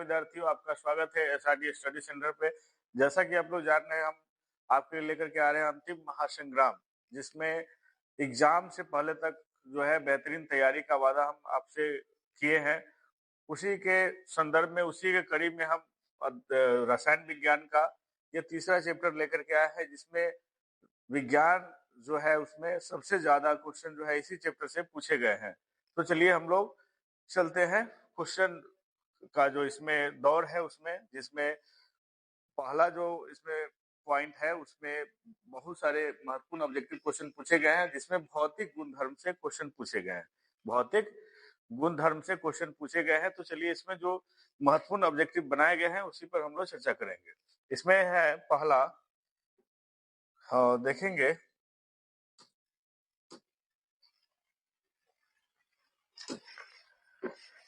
विद्यार्थियों, आपका स्वागत है एसआरडी स्टडी सेंटर पे। जैसा कि आप लोग जान रहे हैं, हम आपके लिए लेकर के आ रहे हैं अंतिम महासंग्राम, जिसमें एग्जाम से पहले तक जो है बेहतरीन तैयारी का वादा हम आपसे किए हैं। उसी के संदर्भ में, उसी के करीब में हम रसायन विज्ञान का ये तीसरा चैप्टर लेकर के आए हैं, जिसमें विज्ञान जो है उसमें सबसे ज्यादा क्वेश्चन जो है इसी चैप्टर से पूछे गए हैं। तो चलिए हम लोग चलते हैं क्वेश्चन का जो इसमें दौर है उसमें, जिसमें पहला जो इसमें पॉइंट है उसमें बहुत सारे महत्वपूर्ण ऑब्जेक्टिव क्वेश्चन पूछे गए हैं, जिसमें भौतिक गुणधर्म से क्वेश्चन पूछे गए हैं। भौतिक गुणधर्म से क्वेश्चन पूछे गए हैं। तो चलिए इसमें जो महत्वपूर्ण ऑब्जेक्टिव बनाए गए हैं उसी पर हम लोग चर्चा करेंगे। इसमें है पहला, देखेंगे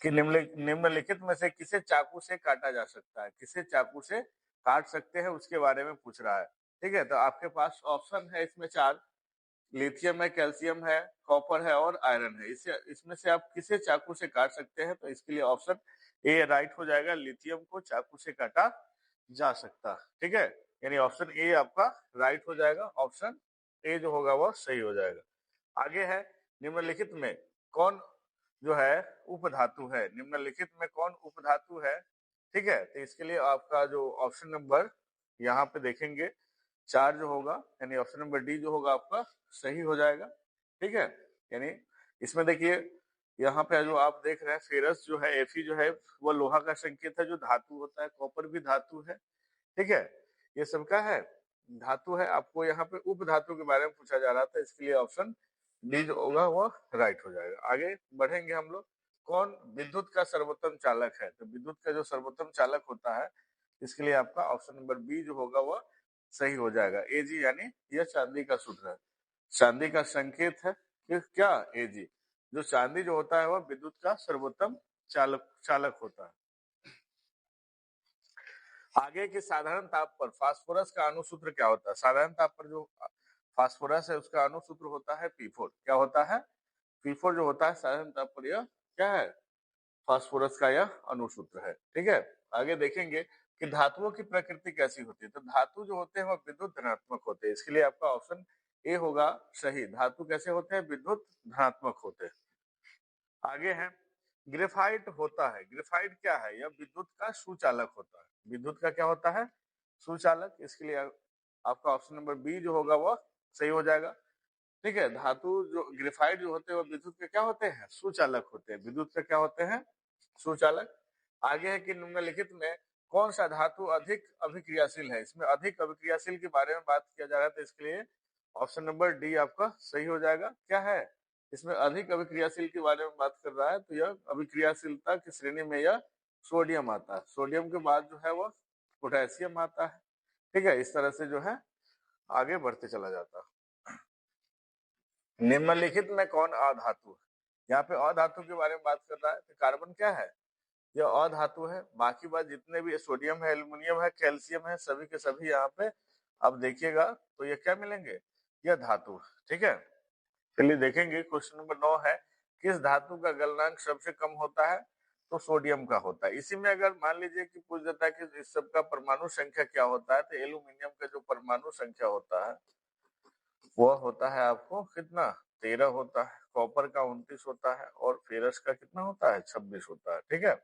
कि निम्नलिखित में से किसे चाकू से काटा जा सकता है, किसे चाकू से काट सकते हैं उसके बारे में पूछ रहा है। ठीक है, तो आपके पास ऑप्शन है इसमें 4, लिथियम है, कैल्शियम है, कॉपर है और आयरन है। इसमें से आप किसे चाकू से काट सकते हैं, तो इसके लिए ऑप्शन ए राइट हो जाएगा, लिथियम को चाकू से काटा जा सकता। ठीक है, यानी ऑप्शन ए आपका राइट हो जाएगा, ऑप्शन ए जो होगा वो सही हो जाएगा। आगे है, निम्नलिखित में कौन जो है उपधातु है, निम्नलिखित में कौन उपधातु है। ठीक है, तो इसके लिए आपका जो ऑप्शन नंबर यहाँ पे देखेंगे 4 जो होगा, यानी ऑप्शन नंबर डी जो होगा आपका सही हो जाएगा। ठीक है, यानी इसमें देखिए यहाँ पे जो आप देख रहे हैं फेरस जो है, एफी जो है वो लोहा का संकेत है जो धातु होता है, कॉपर भी धातु है। ठीक है, ये सबका है धातु है। आपको यहाँ पे उप धातु के बारे में पूछा जा रहा था, इसके लिए ऑप्शन डी जो होगा वो राइट हो जाएगा। आगे बढ़ेंगे हम लोग, कौन विद्युत का सर्वोत्तम चालक है, तो विद्युत का जो सर्वोत्तम चालक होता है इसके लिए आपका ऑप्शन नंबर बी जो होगा वो सही हो जाएगा, एजी, यानी यह चांदी का सूत्र है, चांदी का संकेत है कि क्या एजी, जो चांदी जो होता है वह विद्युत का सर्वोत्तम चालक होता है। आगे के साधारण ताप पर फास्फोरस का अणुसूत्र क्या होता है, साधारण ताप पर जो फास्फोरस है उसका अणुसूत्र होता है P4। क्या होता है, P4 जो होता है साधारण ताप पर, यह क्या है, फास्फोरस का यह अणुसूत्र है। ठीक है, आगे देखेंगे कि धातुओं की प्रकृति कैसी होती है, तो धातु जो होते हैं वह विद्युत धनात्मक होते हैं, इसके लिए आपका ऑप्शन ए होगा सही, धातु कैसे होते हैं, विद्युत धनात्मक होते हैं। आगे है, ग्रेफाइट होता है, ग्रेफाइट क्या है, यह विद्युत का सुचालक होता है, विद्युत का क्या होता है, सुचालक, इसके लिए आपका ऑप्शन नंबर बी जो होगा वो सही हो जाएगा। ठीक है, धातु जो ग्रेफाइट जो होते हैं वो विद्युत के क्या होते हैं, सुचालक होते हैं, विद्युत के क्या होते हैं, सुचालक। आगे है कि निम्नलिखित में कौन सा धातु अधिक अभिक्रियाशील है, इसमें अधिक अभिक्रियाशील के बारे में बात किया जा रहा है, तो इसके लिए ऑप्शन नंबर डी आपका सही हो जाएगा। क्या है, इसमें अधिक अभिक्रियाशील के बारे में बात कर रहा है, तो यह अभिक्रियाशीलता की श्रेणी में यह सोडियम आता है, सोडियम के बाद जो है वह पोटेशियम आता है। ठीक है, इस तरह से जो है आगे बढ़ते चला जाता है। निम्नलिखित में कौन अधातु है, यहाँ पे अधातु के बारे में बात कर रहा है, तो कार्बन क्या है, यह अधातु है। बाकी बात जितने भी सोडियम है, एल्युमिनियम है, कैल्शियम है, सभी के सभी यहाँ पे अब देखिएगा तो ये क्या मिलेंगे, यह धातु। ठीक है, चलिए देखेंगे क्वेश्चन नंबर 9 है, किस धातु का गलनांक सबसे कम होता है, तो सोडियम का होता है। इसी में अगर मान लीजिए कि पूछ देता है कि इस सब का परमाणु संख्या क्या होता है, तो एल्यूमिनियम का जो परमाणु संख्या होता है वह होता है आपको कितना, 13 होता है, कॉपर का 29 होता है और फेरस का कितना होता है, 26 होता है। ठीक है,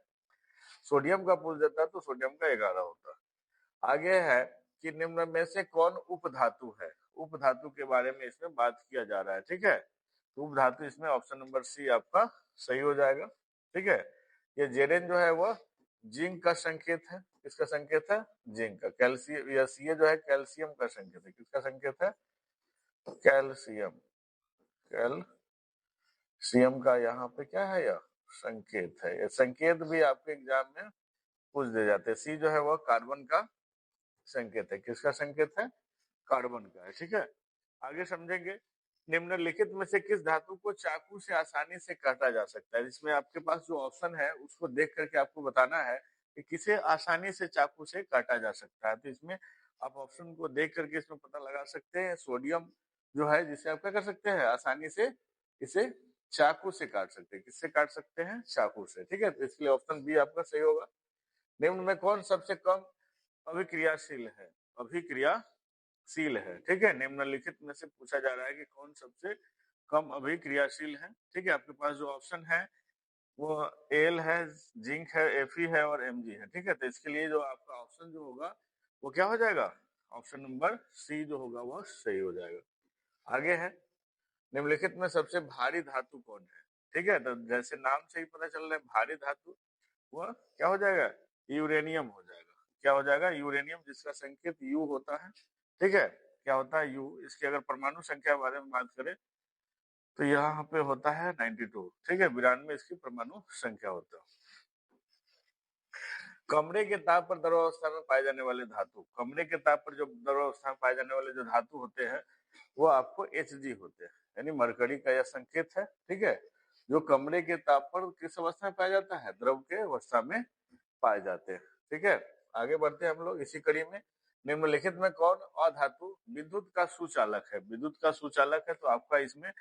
सोडियम का पूछ देता है तो सोडियम का 11 होता है। आगे है कि निम्न में से कौन उपधातु है, उपधातु के बारे में इसमें बात किया जा रहा है। ठीक है, उपधातु इसमें ऑप्शन नंबर सी आपका सही हो जाएगा। ठीक है, ये जेरेन जो है वह जिंक का संकेत है, किसका संकेत है, जिंक का। कैल्शियम, या सी जो है कैल्शियम का संकेत है, किसका संकेत है, कैल्शियम, कैल्शियम का यहाँ पे क्या है, यह संकेत है। ये संकेत भी आपके एग्जाम में पूछ दे जाते हैं। सी जो है वह कार्बन का संकेत है, किसका संकेत है, कार्बन का है। ठीक है, आगे समझेंगे, निम्नलिखित में से किस धातु को चाकू से आसानी से काटा जा सकता है, जिसमें आपके पास जो ऑप्शन है उसको देख करके आपको बताना है कि किसे आसानी से चाकू से काटा जा सकता है। तो इसमें आप ऑप्शन को देख करके इसमें पता लगा सकते हैं, सोडियम जो है जिसे आप क्या कर सकते हैं, आसानी से इसे चाकू से काट सकते हैं, किससे काट सकते हैं, चाकू से। ठीक है, तो इसके लिए ऑप्शन बी आपका सही होगा। निम्न में कौन सबसे कम अभिक्रियाशील है? अभिक्रियाशील है, ठीक है। निम्नलिखित में से पूछा जा रहा है कि कौन सबसे कम अभिक्रियाशील है, ठीक है। आपके पास जो ऑप्शन है वो एल है, जिंक है, एफी है और एमजी है, ठीक है। तो इसके लिए जो आपका ऑप्शन जो होगा वो क्या हो जाएगा? ऑप्शन नंबर सी जो होगा वो सही हो जाएगा। आगे है, निम्नलिखित में सबसे भारी धातु कौन है? ठीक है, तो जैसे नाम से ही पता चल रहा है भारी धातु, वह क्या हो जाएगा? यूरेनियम हो जाएगा। क्या हो जाएगा? यूरेनियम, जिसका संकेत यू होता है, ठीक है। क्या होता है? यू। इसकी अगर परमाणु संख्या के बारे में बात करें तो यहाँ पे होता है 92, ठीक है। 92 इसकी परमाणु संख्या होता है। कमरे के ताप पर द्रवावस्था में पाए जाने वाले धातु, कमरे के ताप पर जो द्रवावस्था में पाए जाने वाले जो धातु होते हैं वो आपको Hg होते हैं, यानी मरकरी का यह संकेत है, ठीक है। जो कमरे के ताप पर किस अवस्था में पाया जाता है? द्रव के अवस्था में पाए जाते हैं, ठीक है। आगे बढ़ते हैं हम लोग इसी कड़ी में। निम्नलिखित में कौन अधातु विद्युत का सुचालक है? विद्युत का सुचालक है तो आपका इसमें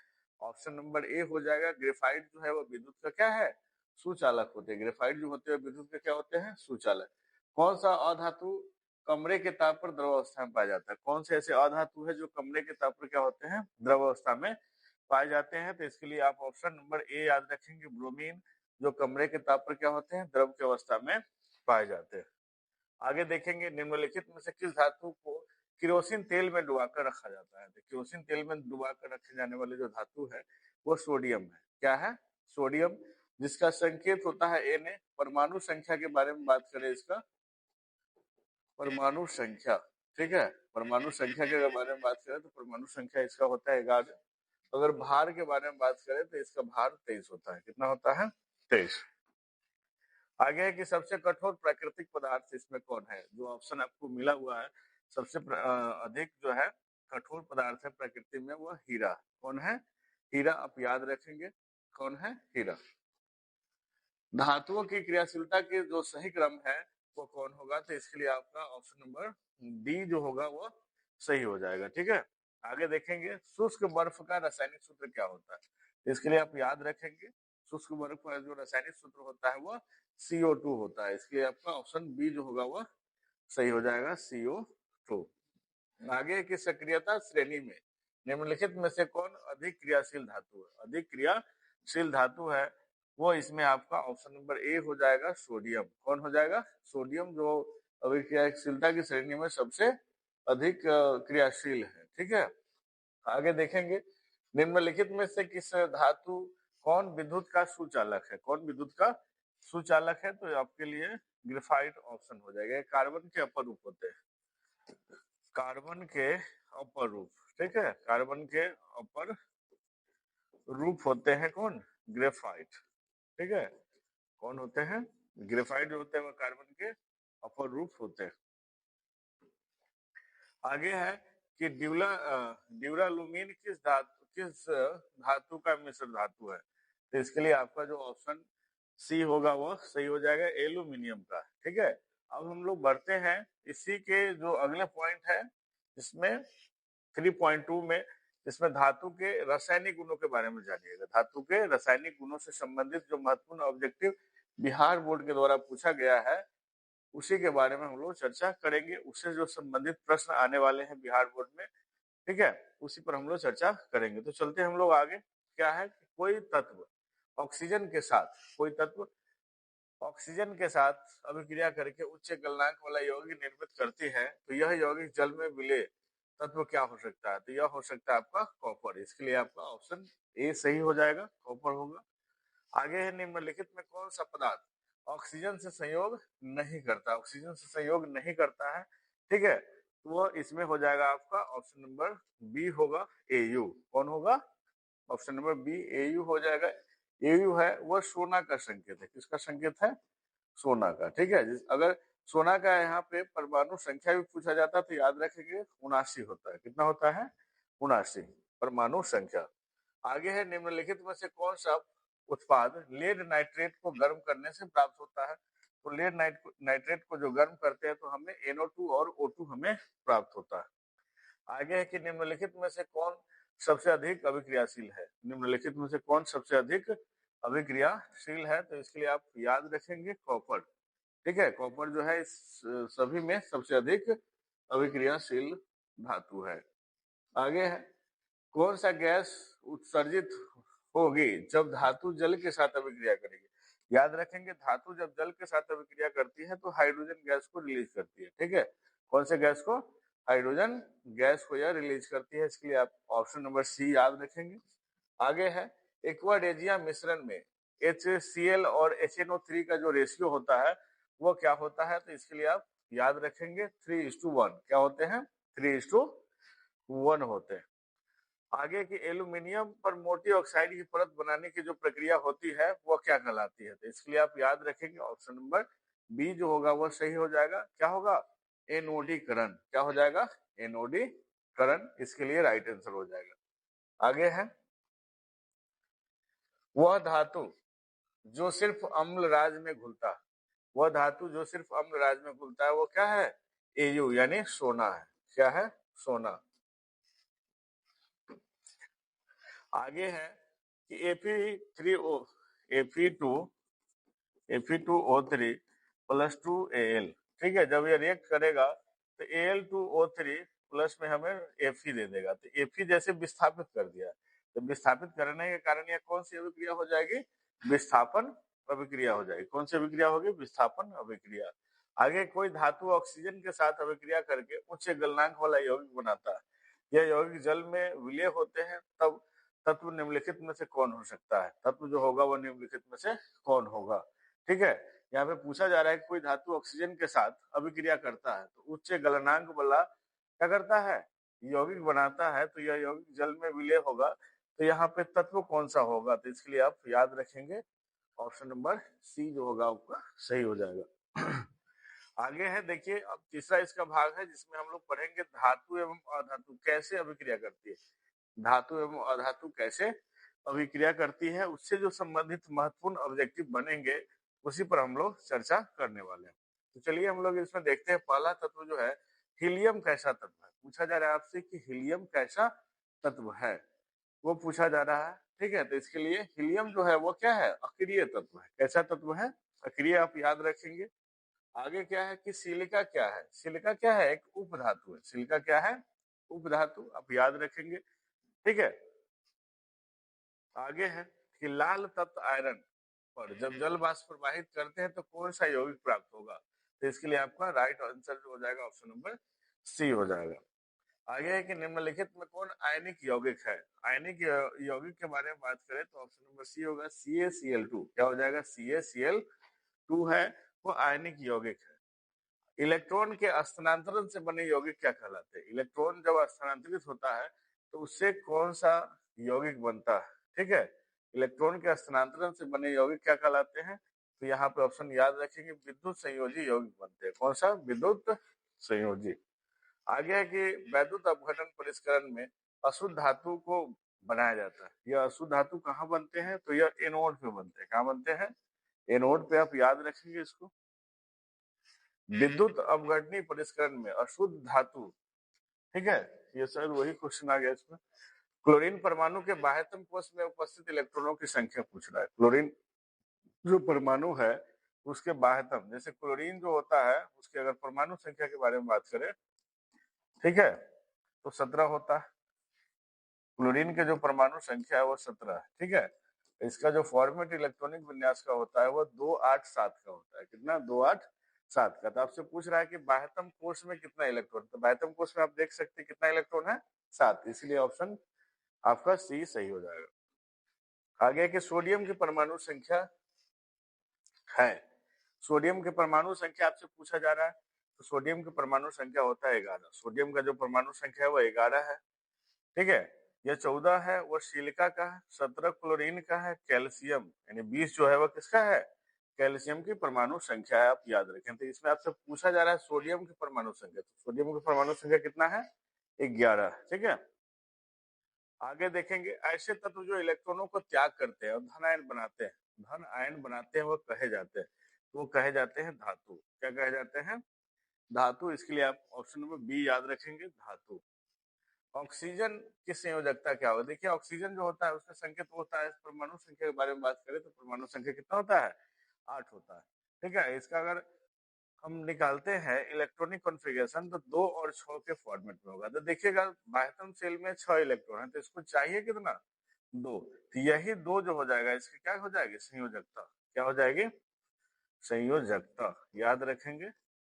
ऑप्शन नंबर ए हो जाएगा। ग्रेफाइट जो है वो विद्युत का क्या है? सुचालक होते हैं। ग्रेफाइट जो होते हैं विद्युत के क्या होते हैं? सुचालक। कौन सा अधातु कमरे के ताप पर द्रव अवस्था में पाया जाता है? कौन से ऐसे अधातु है जो कमरे के ताप पर क्या होते हैं? द्रव अवस्था में पाए जाते हैं। तो इसके लिए आप ऑप्शन नंबर ए याद रखेंगे, ब्रोमीन, जो कमरे के ताप पर क्या होते हैं? द्रव की अवस्था में पाए जाते हैं। आगे देखेंगे, निम्नलिखित में से किस धातु को केरोसिन तेल में डुबाकर रखा जाता है? तो केरोसिन तेल में डुबाकर रखे जाने वाले जो धातु है वो सोडियम है। क्या है? सोडियम, जिसका संकेत होता है Na। परमाणु संख्या के बारे में बात करें, इसका परमाणु संख्या, ठीक है। परमाणु संख्या के बारे में बात करें तो परमाणु संख्या इसका होता है 11। अगर भार के बारे में बात करें तो इसका भार 23 होता है। कितना होता है? 23। आगे है कि सबसे कठोर प्राकृतिक पदार्थ इसमें कौन है? जो ऑप्शन आपको मिला हुआ है, सबसे अधिक जो है कठोर पदार्थ है प्रकृति में, वो हीरा। कौन है? हीरा। आप याद रखेंगे कौन है? हीरा। धातुओं की क्रियाशीलता के जो सही क्रम है वो कौन होगा? तो इसके लिए आपका ऑप्शन नंबर डी जो होगा वो सही हो जाएगा, ठीक है। आगे देखेंगे, शुष्क बर्फ का रासायनिक सूत्र क्या होता है? इसके लिए आप याद रखेंगे शुष्क बर्फ का जो रासायनिक सूत्र होता है वो CO2 होता है। इसके लिए आपका ऑप्शन बी जो होगा वो सही हो जाएगा, CO2। आगे की सक्रियता श्रेणी में निम्नलिखित में से कौन अधिक क्रियाशील धातु है? अधिक क्रियाशील धातु है वो इसमें आपका ऑप्शन नंबर ए हो जाएगा, सोडियम। कौन हो जाएगा? सोडियम, जो अभिक्रियाशीलता की श्रेणी में सबसे अधिक क्रियाशील है, ठीक है। आगे देखेंगे, निम्नलिखित में से किस धातु कौन विद्युत का सुचालक है? कौन विद्युत का सुचालक है? तो आपके लिए ग्रेफाइट ऑप्शन हो जाएगा। कार्बन के अपर रूप होते हैं, कार्बन के अपर रूप, ठीक है। कार्बन के अपर रूप होते हैं कौन? ग्रेफाइट, ठीक है। कौन होते हैं? ग्रेफाइट जो होते हैं वो कार्बन के अपर रूप होते हैं। आगे है कि ड्यूरालुमीन किस धातु का मिश्र धातु है? तो इसके लिए आपका जो ऑप्शन सी होगा वो सही हो जाएगा, एल्यूमिनियम का, ठीक है। अब हम लोग बढ़ते हैं इसी के जो अगले पॉइंट है इसमें 3.2 में, इसमें धातु के रासायनिक गुणों के बारे में जानिएगा। धातु के रासायनिक गुणों से संबंधित जो महत्वपूर्ण ऑब्जेक्टिव बिहार बोर्ड के द्वारा पूछा गया है उसी के बारे में हम लोग चर्चा करेंगे। उससे जो संबंधित प्रश्न आने वाले हैं बिहार बोर्ड में, ठीक है, उसी पर हम लोग चर्चा करेंगे। तो चलते हैं हम लोग आगे। क्या है? कोई तत्व ऑक्सीजन के साथ, कोई तत्व ऑक्सीजन के साथ अभिक्रिया करके उच्च गलनांक वाला यौगिक निर्मित करती है, तो यह यौगिक जल में विलय तत्व क्या हो सकता है? तो यह हो सकता है आपका कॉपर। इसके लिए आपका ऑप्शन ए सही हो जाएगा, कॉपर होगा। आगे है, निम्नलिखित में कौन सा पदार्थ ऑक्सीजन से संयोग नहीं करता? ऑक्सीजन से संयोग नहीं करता है, ठीक है, तो वो इसमें हो जाएगा आपका ऑप्शन नंबर बी होगा, AU। कौन होगा? ऑप्शन नंबर बी, AU हो जाएगा। AU है वो सोना का संकेत है। किसका संकेत है? सोना का, ठीक है। अगर सोना का यहाँ पे परमाणु संख्या भी पूछा जाता तो याद रखेंगे 79 होता है। कितना होता है? 79 परमाणु संख्या। आगे है, निम्नलिखित में से कौन सा उत्पाद लेड नाइट्रेट को गर्म करने से प्राप्त होता है? तो लेड नाइट्रेट को जो गर्म करते हैं तो हमें NO2 और O2 हमें प्राप्त होता है। आगे है कि निम्नलिखित में से कौन सबसे अधिक अभिक्रियाशील है? निम्नलिखित में से कौन सबसे अधिक अभिक्रियाशील है? तो इसके लिए आप याद रखेंगे कॉपर। ठीक है, कॉपर जो है इस सभी में सबसे अधिक अभिक्रियाशील धातु है। आगे है, कौन सा गैस उत्सर्जित होगी जब धातु जल के साथ अभिक्रिया करेगी? याद रखेंगे, धातु जब जल के साथ अभिक्रिया करती है तो हाइड्रोजन गैस को रिलीज करती है। ठीक है, कौन से गैस को? हाइड्रोजन गैस को यह रिलीज करती है, इसके लिए आप ऑप्शन नंबर सी याद रखेंगे। आगे है, एक्वाडेजिया मिश्रण में HCl और HNO3 का जो रेशियो होता है वो क्या होता है? तो इसके लिए आप याद रखेंगे 3:1। क्या होते हैं? 3:1 होते हैं। आगे की, एल्यूमिनियम पर मोटी ऑक्साइड की परत बनाने की जो प्रक्रिया होती है वो क्या कहलाती है? तो इसके लिए आप याद रखेंगे ऑप्शन नंबर बी जो होगा वो सही हो जाएगा। क्या होगा? एनोडीकरण। क्या हो जाएगा? एनोडीकरण, इसके लिए राइट आंसर हो जाएगा। आगे है, वह धातु जो सिर्फ अम्ल राज में घुलता है, वह धातु जो सिर्फ अम्ल राज में घुलता है वो क्या है? Au यानी सोना है। क्या है? सोना। आगे है कि Fe2O3 प्लस 2Al, ठीक है, जब ये रिएक्ट करेगा तो Al2O3 प्लस में हमें Fe दे देगा। तो Fe जैसे विस्थापित कर दिया, तो विस्थापित करने के कारण यह कौन सी अभिक्रिया हो जाएगी? विस्थापन अभिक्रिया हो जाएगी। कौन सी अभिक्रिया होगी? विस्थापन अभिक्रिया। आगे, कोई धातु ऑक्सीजन के साथ अभिक्रिया करके उच्च गलनांक वाला यौगिक बनाता है, यह यौगिक जल में विलय होते हैं, तब तत्व निम्नलिखित में से कौन हो सकता है? तत्व जो होगा वो निम्नलिखित में से कौन होगा? ठीक है, यहाँ पे पूछा जा रहा है कि कोई धातु ऑक्सीजन के साथ अभिक्रिया करता है तो उच्च गलनांक वाला क्या करता है? यौगिक बनाता है, तो यह यौगिक जल में विलय होगा, तो यहाँ पे तत्व कौन सा होगा? तो इसके लिए आप याद रखेंगे ऑप्शन नंबर सी जो होगा आपका सही हो जाएगा। आगे है, देखिए अब तीसरा इसका भाग है जिसमें हम लोग पढ़ेंगे धातु एवं अधातु कैसे अभिक्रिया करती है। धातु एवं अधातु कैसे अभिक्रिया करती है, उससे जो संबंधित महत्वपूर्ण ऑब्जेक्टिव बनेंगे उसी पर हम लोग चर्चा करने वाले हैं। तो चलिए हम लोग इसमें देखते हैं, पहला तत्व जो है, हीलियम कैसा तत्व है? पूछा जा रहा है आपसे कि हीलियम कैसा तत्व है, वो पूछा जा रहा है। ठीक है, तो इसके लिए हीलियम जो है वो क्या है? अक्रिय तत्व है। कैसा तत्व है? अक्रिय, आप याद रखेंगे। आगे क्या है कि सिलिका क्या है? सिलिका क्या है? एक उपधातु है। सिलिका क्या है? उपधातु, आप याद रखेंगे। ठीक है, आगे है कि लाल तत्व आयरन पर जब जल वाष्प प्रवाहित करते हैं तो कौन सा यौगिक प्राप्त होगा? तो इसके लिए आपका राइट आंसर जो हो जाएगा ऑप्शन नंबर सी हो जाएगा। आगे है कि निम्नलिखित में कौन आयनिक यौगिक है? आयनिक यौगिक के बारे में बात करें तो ऑप्शन नंबर सी होगा CaCl2। क्या हो जाएगा? CaCl2 है, वो आयनिक यौगिक है। इलेक्ट्रॉन के स्थानांतरण से बने यौगिक क्या कहलाते हैं? इलेक्ट्रॉन जब स्थानांतरित होता है तो उससे कौन सा यौगिक बनता है? ठीक है, इलेक्ट्रॉन के स्थानांतरण से बने यौगिक क्या कहलाते हैं? तो यहाँ पे ऑप्शन याद रखेंगे, विद्युत संयोजी यौगिक बनते हैं। कौन सा? विद्युत संयोजी। आगे है कि वैद्युत अपघटन परिष्करण में अशुद्ध धातु को बनाया जाता है, यह अशुद्ध धातु कहाँ बनते हैं? तो यह एनोड पे बनते हैं। कहाँ बनते हैं? एनोड पे, आप याद रखेंगे इसको। विद्युत अपघटनी परिष्करण में अशुद्ध धातु, ठीक है, ये शायद वही क्वेश्चन आ गया इसमें। क्लोरीन परमाणु के बाह्यतम कोश में उपस्थित इलेक्ट्रॉनों की संख्या पूछ रहा है। क्लोरीन जो परमाणु है उसके बाह्यतम, जैसे क्लोरीन जो होता है उसके अगर परमाणु संख्या के बारे में बात करें, ठीक है, तो 17 होता है। क्लोरीन के जो परमाणु संख्या है वो 17 है। ठीक है, इसका जो फॉर्मेट इलेक्ट्रॉनिक विन्यास का होता है वो 287 का होता है। कितना? 287 का। तो आपसे पूछ रहा है कि बाह्यतम कोश में कितना इलेक्ट्रॉन, तो बाह्यतम कोश में आप देख सकते हैं कितना इलेक्ट्रॉन है? 7, इसलिए ऑप्शन आपका सी सही हो जाएगा। आगे कि सोडियम की परमाणु संख्या है, सोडियम के परमाणु संख्या आपसे पूछा जा रहा है, तो सोडियम की परमाणु संख्या होता है 11। सोडियम का जो परमाणु संख्या है वो 11 है। ठीक है, यह 14 है वो सिलिका का है, 17 क्लोरीन का है, कैल्शियम यानी 20 जो है वो किसका है? कैल्शियम की परमाणु संख्या है, आप याद रखें। तो इसमें आपसे पूछा जा रहा है सोडियम की परमाणु संख्या, तो सोडियम की परमाणु संख्या कितना है? 11। ठीक है, आगे देखेंगे, ऐसे तत्व जो इलेक्ट्रॉनों को त्याग करते हैं और धन आयन बनाते हैं, धन आयन बनाते हैं, वो कहे जाते हैं, तो वो कहे जाते हैं धातु। क्या कहे जाते हैं? धातु। इसके लिए आप ऑप्शन नंबर बी याद रखेंगे, धातु। ऑक्सीजन की संयोजकता क्या होगा? देखिए ऑक्सीजन जो होता है उसका संकेत होता है, परमाणु संख्या के बारे में बात करें तो परमाणु संख्या कितना होता है? 8 होता है। ठीक है, इसका अगर हम निकालते हैं इलेक्ट्रॉनिक कॉन्फ़िगरेशन तो 2 और 6 के फॉर्मेट में होगा। तो देखिएगा बाह्यतम शेल में 6 इलेक्ट्रॉन है तो इसको चाहिए कितना, 2। तो यही 2 जो हो जाएगा इसकी क्या हो जाएगी, संयोजकता। क्या हो जाएगी, संयोजकता। याद रखेंगे,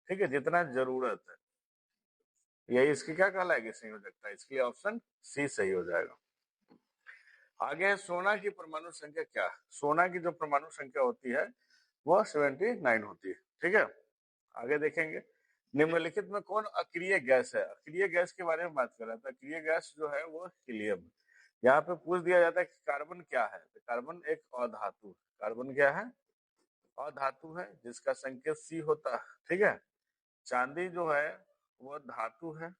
ठीक है, जितना जरूरत है यही इसकी क्या कहलाएगी, संयोजकता। इसके लिए ऑप्शन सी सही हो जाएगा। आगे है सोना की परमाणु संख्या क्या है। सोना की जो परमाणु संख्या होती है वह 79 होती है, ठीक है। आगे देखेंगे निम्नलिखित में कौन अक्रिय गैस है। अक्रिय गैस के बारे में बात कर रहा था। अक्रिय गैस जो है वो हीलियम। यहाँ पे पूछ दिया जाता है कि कार्बन क्या है, तो कार्बन एक अधातु। कार्बन क्या है, अधातु है जिसका संकेत सी होता है, ठीक है। चांदी जो है वो धातु है,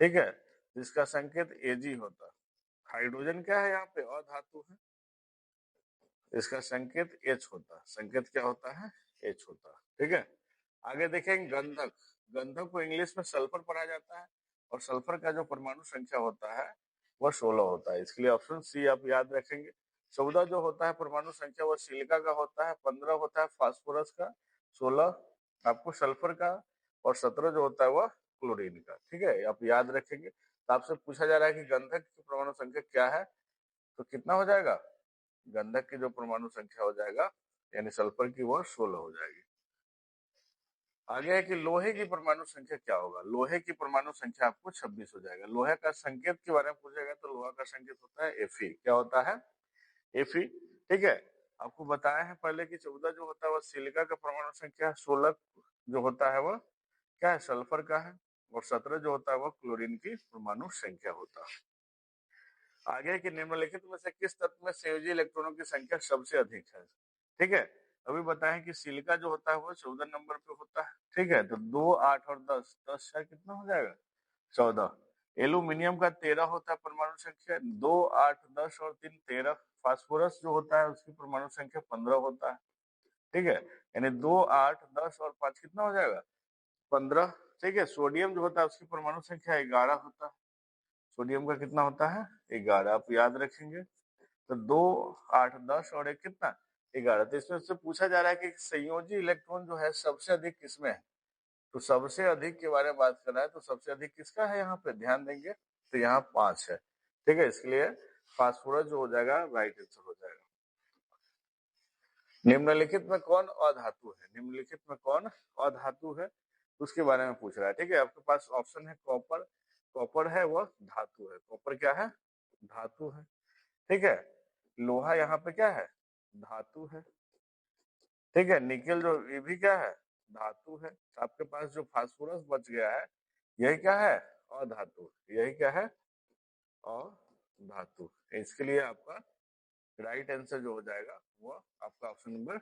ठीक है, जिसका संकेत एजी होता है। हाइड्रोजन क्या है, यहाँ पे अधातु है, इसका संकेत एच होता है। संकेत क्या होता है, एच होता है, ठीक है। आगे देखेंगे गंधक। गंधक को इंग्लिश में सल्फर पढ़ा जाता है और सल्फर का जो परमाणु संख्या होता है वह 16 होता है। इसके लिए ऑप्शन सी आप याद रखेंगे। 14 जो होता है परमाणु संख्या वह सिलिका का होता है, 15 होता है फास्फोरस का, 16 आपको सल्फर का और 17 जो होता है वह क्लोरीन का, ठीक है। आप याद रखेंगे। तो आपसे पूछा जा रहा है कि गंधक की परमाणु संख्या क्या है, तो कितना हो जाएगा, गंधक की जो परमाणु संख्या हो जाएगा यानी सल्फर की वो 16 हो जाएगी। आगे है कि लोहे की परमाणु संख्या क्या होगा। लोहे की परमाणु संख्या आपको 26 हो जाएगा। लोहे का संकेत के बारे में पूछेगा तो लोहा का संकेत होता है एफी। क्या होता है, एफी, ठीक है। आपको बताया है पहले कि 14 जो होता है वह सिलिका का परमाणु संख्या, 16 जो होता है वह क्या है, सल्फर का है, और 17 जो होता है वह क्लोरीन की परमाणु संख्या होता है। आगे कि निम्नलिखित में से किस तत्व में संयोजी इलेक्ट्रॉनों की संख्या सबसे अधिक है, ठीक है। अभी बताएं कि सिलिका जो होता है वो 14 नंबर पे होता है, ठीक है। तो 2, 8 और 10, 10 का कितना हो जाएगा, 14। एल्यूमिनियम का 13 होता है परमाणु संख्या, 2, 8, 10 और 3, 13। फास्फोरस जो होता है उसकी परमाणु संख्या 15 होता है, ठीक है। यानी 2, 8, 10 और 5 कितना हो जाएगा, 15, ठीक है। सोडियम जो होता है उसकी परमाणु संख्या 11 होता है। सोडियम का कितना होता है, 11। आप याद रखेंगे। तो 2, 8, 10 और एक कितना, 11। तो इसमें से पूछा जा रहा है कि संयोजी इलेक्ट्रॉन जो है सबसे अधिक किसमें है। तो सबसे अधिक के बारे में बात कर रहा है, तो सबसे अधिक किसका है, यहाँ पे ध्यान देंगे तो यहाँ 5 है, ठीक है। इसके लिए फास्फोरस जो हो जाएगा राइट आंसर हो जाएगा। निम्नलिखित में कौन अधातु है। निम्नलिखित में कौन अधातु है उसके बारे में पूछ रहा है, ठीक है। आपके पास ऑप्शन है कॉपर। कॉपर है वह धातु है। कॉपर क्या है, धातु है, ठीक है। लोहा यहाँ पे क्या है, धातु है, ठीक है। निकेल जो ये भी क्या है, धातु है। आपके पास जो फास्फोरस बच गया है यही क्या है, अधातु। यही क्या है, अधातु। इसके लिए आपका राइट आंसर जो हो जाएगा वो आपका ऑप्शन नंबर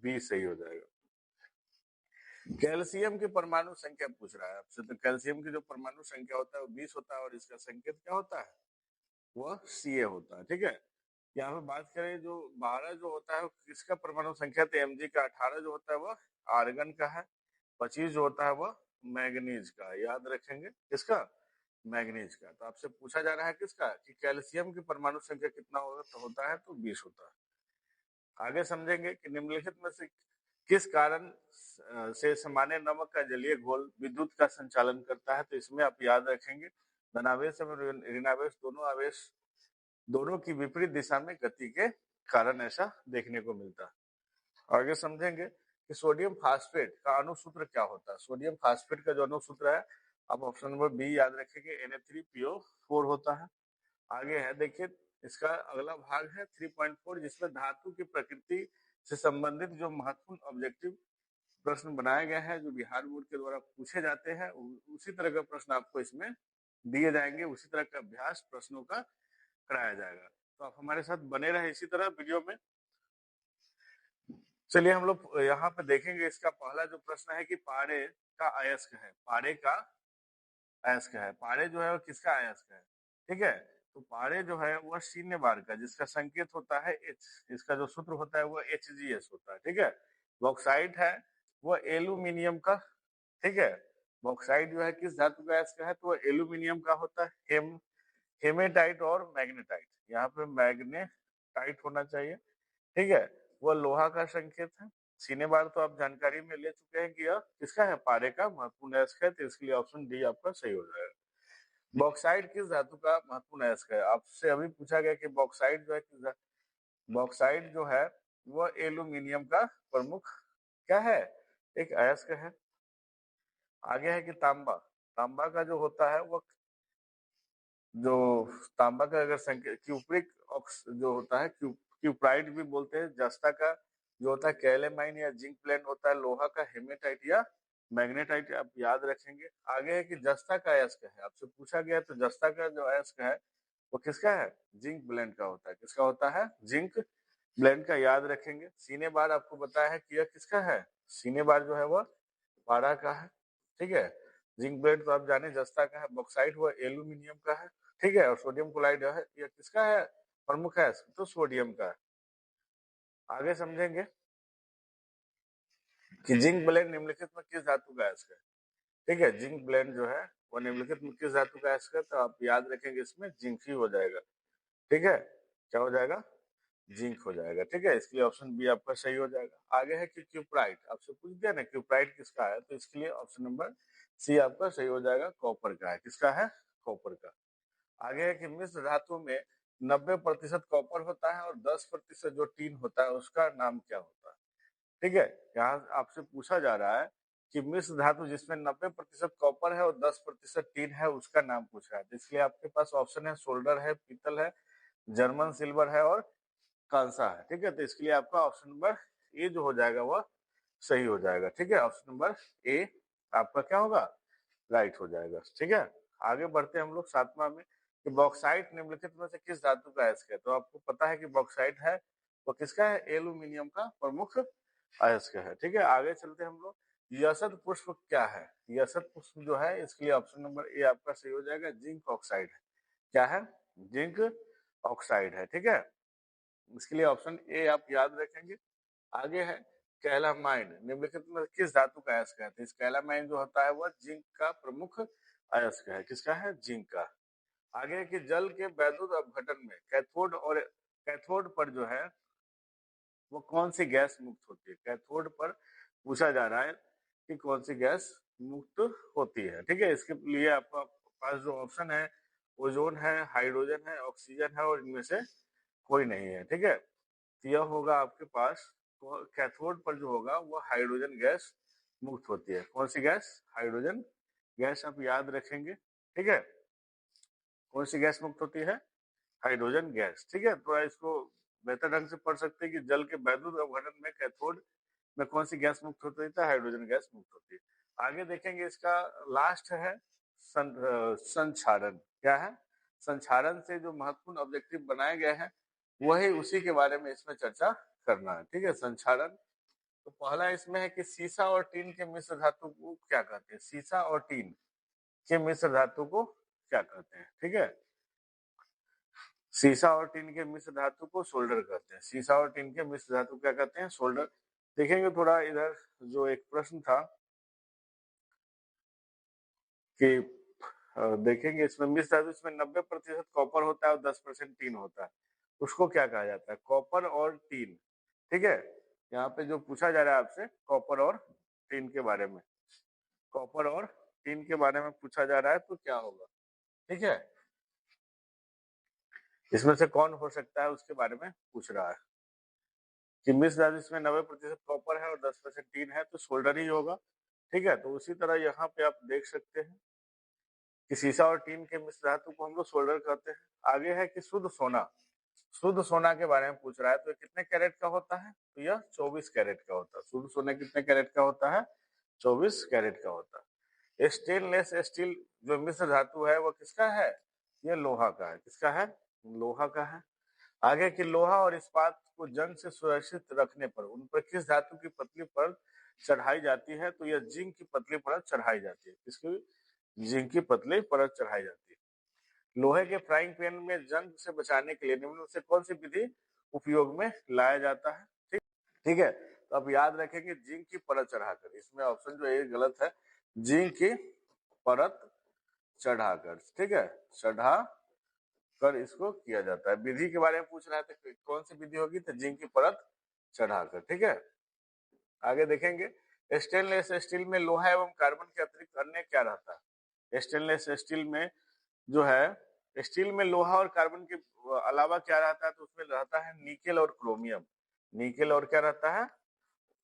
बी सही हो जाएगा। कैल्शियम की परमाणु संख्या पूछ रहा है आपसे। तो कैल्शियम की जो परमाणु संख्या होता है वो 20 होता है और इसका संकेत क्या होता है, वह सी होता है, ठीक है। यहाँ पे बात करें जो 12 जो होता है किसका परमाणु संख्या, तो एमजी का। 18 जो होता है वह आर्गन का है। 25 जो होता है वह मैग्नीज का। याद रखेंगे किसका, मैग्नीज का। तो आपसे पूछा जा रहा है किसका, कि कैल्शियम की परमाणु संख्या कितना होता है, तो 20 होता है। आगे समझेंगे कि निम्नलिखित में से किस कारण से सामान्य नमक का जलीय घोल विद्युत का संचालन करता है। तो इसमें आप याद रखेंगे धनावेश एवं ऋणावेश दोनों आवेश दोनों की विपरीत दिशा में गति के कारण ऐसा देखने को मिलता है। आगे समझेंगे कि सोडियम फास्फेट का अणुसूत्र क्या होता है। सोडियम फास्फेट का जो अणुसूत्र है आप ऑप्शन नंबर बी याद रखेंगे, Na3PO4 होता है। आगे है देखिए इसका अगला भाग है 3.4 जिसमें धातु की प्रकृति से संबंधित जो महत्वपूर्ण ऑब्जेक्टिव प्रश्न बनाए गए हैं जो बिहार बोर्ड के द्वारा पूछे जाते हैं उसी तरह का प्रश्न आपको इसमें दिए जाएंगे। उसी तरह का अभ्यास प्रश्नों का कराया जाएगा। तो आप हमारे साथ बने रहे इसी तरह वीडियो में। चलिए हम लोग यहाँ पे देखेंगे। इसका पहला जो प्रश्न है कि पारे का अयस्क है। पारे का अयस्क है। पारे जो है वो किसका अयस्क है, ठीक है। तो पारे जो है वह शून्य बार का जिसका संकेत होता है एच। इसका जो सूत्र होता है वह HGS होता है, ठीक है। बॉक्साइट है वह एल्यूमिनियम का, ठीक है। बॉक्साइट जो है किस धातु का अयस्क है, तो वह एल्यूमिनियम का होता है। हेमेटाइट और मैग्नेटाइट, यहाँ पे मैग्नेटाइट होना चाहिए, ठीक है। वह लोहा का संकेत है। सीने बार तो आप जानकारी में ले चुके हैं कि यह किसका है, पारे का महत्वपूर्ण अयस्क है, तो इसके लिए ऑप्शन डी आपका सही हो जाएगा। बॉक्साइट किस धातु का महत्वपूर्ण अयस्क है? आपसे अभी पूछा गया कि बॉक्साइट जो है किस बॉक्साइट जो है वह एल्यूमिनियम का प्रमुख क्या है, एक अयस्क है। आगे है कि तांबा, तांबा का जो होता है वो जो तांबा का अगर क्यूप्रिक ऑक्स जो होता है क्यूप्राइट भी बोलते हैं, जस्ता का जो होता है कैलेमाइन या जिंक ब्लेंड होता है, लोहा का हेमेटाइट या मैग्नेटाइट आप याद रखेंगे। आगे है कि जस्ता का अयस्क है, आपसे पूछा गया तो जस्ता का जो अयस्क है वो किसका है, जिंक ब्लेंड का होता है। किसका होता है, जिंक ब्लेंड का याद रखेंगे। सीने बार आपको बताया है कि यह किसका है, सीने बार जो है वह पारा का है, ठीक है। जिंक ब्लेंड तो आप जाने जस्ता का है, बॉक्साइट वह एल्यूमिनियम का है, ठीक है। और सोडियम क्लोराइड है ये किसका है, प्रमुख है, तो सोडियम का है। आगे समझेंगे कि जिंक ब्लेंड निम्नलिखित में किस धातु का अयस्क है, ठीक है। जिंक ब्लेंड जो है वो निम्नलिखित में किस धातु का अयस्क है, तो आप याद रखेंगे इसमें जिंक ही हो जाएगा, ठीक है। क्या हो जाएगा, जिंक हो जाएगा, ठीक है। इसके लिए ऑप्शन बी आपका सही हो जाएगा। आगे है कि क्यूप्राइट, आपसे पूछ दिया ना क्यूप्राइट किसका है, तो इसके लिए ऑप्शन नंबर सी आपका सही हो जाएगा, कॉपर का है। किसका है, कॉपर का। आगे है कि मिश्र धातु में 90% कॉपर होता है और 10% जो टीन होता है उसका नाम क्या होता है, ठीक है। यहाँ आपसे पूछा जा रहा है कि मिश्र धातु जिसमें 90% कॉपर है और 10% टीन है उसका नाम पूछ रहा है, तो इसलिए आपके पास ऑप्शन है सोल्डर है, पीतल है, जर्मन सिल्वर है और कांसा है, ठीक है। तो इसके लिए आपका ऑप्शन नंबर ए जो हो जाएगा वह सही हो जाएगा, ठीक है। ऑप्शन नंबर ए आपका क्या होगा, राइट हो जाएगा, ठीक है। आगे बढ़ते हैं हम लोग सातवां में कि बॉक्साइट निम्नलिखित में से किस धातु का अयस्क है, तो आपको पता है कि बॉक्साइट है वो किसका है, एल्यूमिनियम का प्रमुख अयस्क है, ठीक है। आगे चलते हैं हम लोग, यशत पुष्प क्या है, यशत पुष्प जो है इसके लिए ऑप्शन नंबर ए आपका सही हो जाएगा, जिंक ऑक्साइड है। क्या है, जिंक ऑक्साइड है, ठीक है। इसके लिए ऑप्शन ए आप याद रखेंगे। आगे है कैलामाइन निम्नलिखित में किस धातु का अयस्क है, तो इस कैलामाइन जो होता है वह जिंक का प्रमुख अयस्क है। किसका है, जिंक का। आगे है कि जल के वैद्युत अपघटन में कैथोड पर जो है वो कौन सी गैस मुक्त होती है, कैथोड पर पूछा जा रहा है कि कौन सी गैस मुक्त होती है, ठीक है। इसके लिए आपका पास जो ऑप्शन है ओजोन है, हाइड्रोजन है, ऑक्सीजन है और इनमें से कोई नहीं है, ठीक है। तो यह होगा आपके पास, तो कैथोड पर जो होगा वो हाइड्रोजन गैस मुक्त होती है। कौन सी गैस, हाइड्रोजन गैस आप याद रखेंगे, ठीक है। कौन सी गैस मुक्त होती है, हाइड्रोजन गैस, ठीक है। तो इसको बेहतर ढंग से पढ़ सकते हैं कि जल के वैद्युत अपघटन में कैथोड में कौन सी गैस मुक्त होती है, हाइड्रोजन गैस मुक्त होती है। आगे देखेंगे इसका लास्ट है संक्षारण। क्या है, संक्षारण से जो महत्वपूर्ण ऑब्जेक्टिव बनाए गए हैं वही उसी के बारे में इसमें चर्चा करना है, ठीक है। संक्षारण तो पहला इसमें है कि सीसा और टीन के मिश्र धातु को क्या कहते हैं, सीसा और टीन के मिश्र धातु को क्या कहते हैं, ठीक है। सीसा और टीन के मिश्र धातु को सोल्डर कहते हैं, सीसा और टीन के मिश्र धातु क्या कहते हैं, सोल्डर। देखेंगे थोड़ा इधर जो एक प्रश्न था कि देखेंगे इसमें मिश्र धातु, इसमें 90% कॉपर होता है और 10% टीन होता है, उसको क्या कहा जाता है, कॉपर और टीन, ठीक है। यहाँ पे जो पूछा जा रहा है आपसे कॉपर और टीन के बारे में, कॉपर और टीन के बारे में पूछा जा रहा है, तो क्या होगा, ठीक है। इसमें से कौन हो सकता है उसके बारे में पूछ रहा है कि मिश्र धातु इसमें 90% कॉपर है और 10% टीन है, तो सोल्डर ही होगा, ठीक है। तो उसी तरह यहाँ पे आप देख सकते हैं कि सीसा और टीन के मिश्र धातु को हम लोग सोल्डर कहते हैं। आगे है कि शुद्ध सोना, शुद्ध सोना के बारे में पूछ रहा है, तो कितने कैरेट का होता है, तो यह 24 कैरेट का होता है। शुद्ध सोना कितने कैरेट का होता है, 24 कैरेट का होता है। स्टेनलेस स्टील जो मिश्र धातु है वो किसका है, ये लोहा का है। किसका है, लोहा का है। आगे की लोहा और इस्पात को जंग से सुरक्षित रखने पर उन पर किस धातु की पतली परत चढ़ाई जाती है, तो यह जिंक की पतली परत चढ़ाई जाती है। किसकी, जिंक की पतली परत चढ़ाई जाती है। लोहे के फ्राइंग पैन में जंग से बचाने के लिए निम्न में से कौन सी विधि उपयोग में लाया जाता है, ठीक, ठीक है। तो अब याद रखेंगे जिंक की परत चढ़ाकर, इसमें ऑप्शन जो है गलत है, जिंक की परत चढ़ाकर, ठीक है, चढ़ा कर इसको किया जाता है। विधि के बारे में पूछ रहा है तो कौन सी विधि होगी, तो जिंक की परत चढ़ाकर, ठीक है। आगे देखेंगे स्टेनलेस स्टील में लोहा एवं कार्बन के अतिरिक्त अन्य क्या रहता है। स्टेनलेस स्टील में जो है स्टील में लोहा और कार्बन के अलावा क्या रहता है, तो उसमें रहता है निकेल और क्रोमियम। निकेल और क्या रहता है,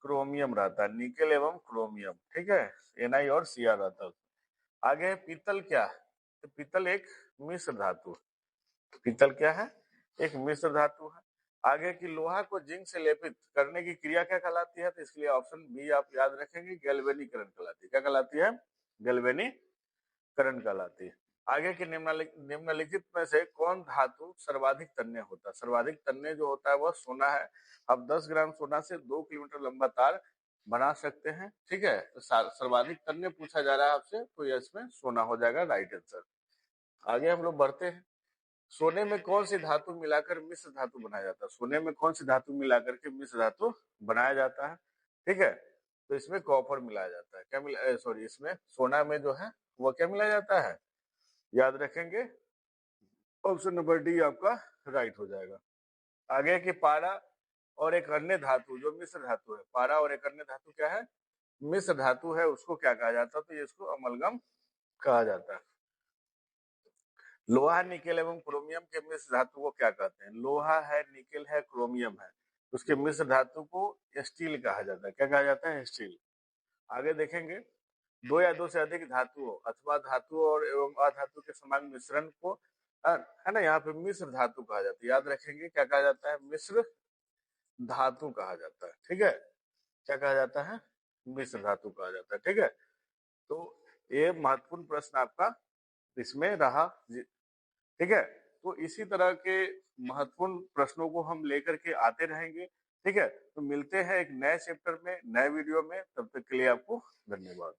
क्रोमियम रहता है, निकेल एवं क्रोमियम, ठीक है, Na और Cr रहता है। आगे है पीतल क्या है, तो पीतल एक मिश्र धातु है। पीतल क्या है, एक मिश्र धातु है। आगे की लोहा को जिंक से लेपित करने की क्रिया क्या कहलाती है, तो इसके लिए ऑप्शन बी आप याद रखेंगे, गैल्वेनीकरण कहलाती है। क्या कहलाती है, गैल्वेनीकरण कहलाती है। आगे की निम्नलिखित में से कौन धातु सर्वाधिक तन्य होता है। सर्वाधिक तन्य जो होता है वह सोना है। अब 10 ग्राम सोना से 2 किलोमीटर लंबा तार बना सकते हैं, ठीक है। तो सर्वाधिक तन्य पूछा जा रहा है आपसे, तो ये इसमें सोना हो जाएगा राइट आंसर। आगे हम लोग बढ़ते हैं। सोने में कौन सी धातु मिलाकर मिश्र धातु बनाया जाता है। सोने में कौन सी धातु मिलाकर के मिश्र धातु बनाया जाता है, ठीक है। तो इसमें कॉपर मिलाया जाता है। क्या मिला, सॉरी, इसमें सोना में जो है वो क्या मिलाया जाता है, याद रखेंगे, ऑप्शन नंबर डी आपका राइट हो जाएगा। आगे की पारा और एक अन्य धातु जो मिश्र धातु है, पारा और एक अन्य धातु क्या है, मिश्र धातु है, उसको क्या कहा जाता है, तो ये इसको अमलगम कहा जाता है। लोहा निकेल एवं क्रोमियम के मिश्र धातु को क्या कहते हैं। लोहा है, निकेल है, क्रोमियम है, उसके मिश्र धातु को स्टील कहा जाता है। क्या कहा जाता है, स्टील। आगे देखेंगे, दो या दो से अधिक धातुओं अथवा धातु और एवं अधातु के समान मिश्रण को है ना, यहाँ पे मिश्र धातु कहा जाता है। याद रखेंगे क्या कहा जाता है, मिश्र धातु कहा जाता है, ठीक है। क्या कहा जाता है, मिश्र धातु कहा जाता है, ठीक है। तो ये महत्वपूर्ण प्रश्न आपका इसमें रहा, ठीक है। तो इसी तरह के महत्वपूर्ण प्रश्नों को हम लेकर के आते रहेंगे, ठीक है। तो मिलते हैं एक नए चैप्टर में, नए वीडियो में, तब तक के लिए आपको धन्यवाद।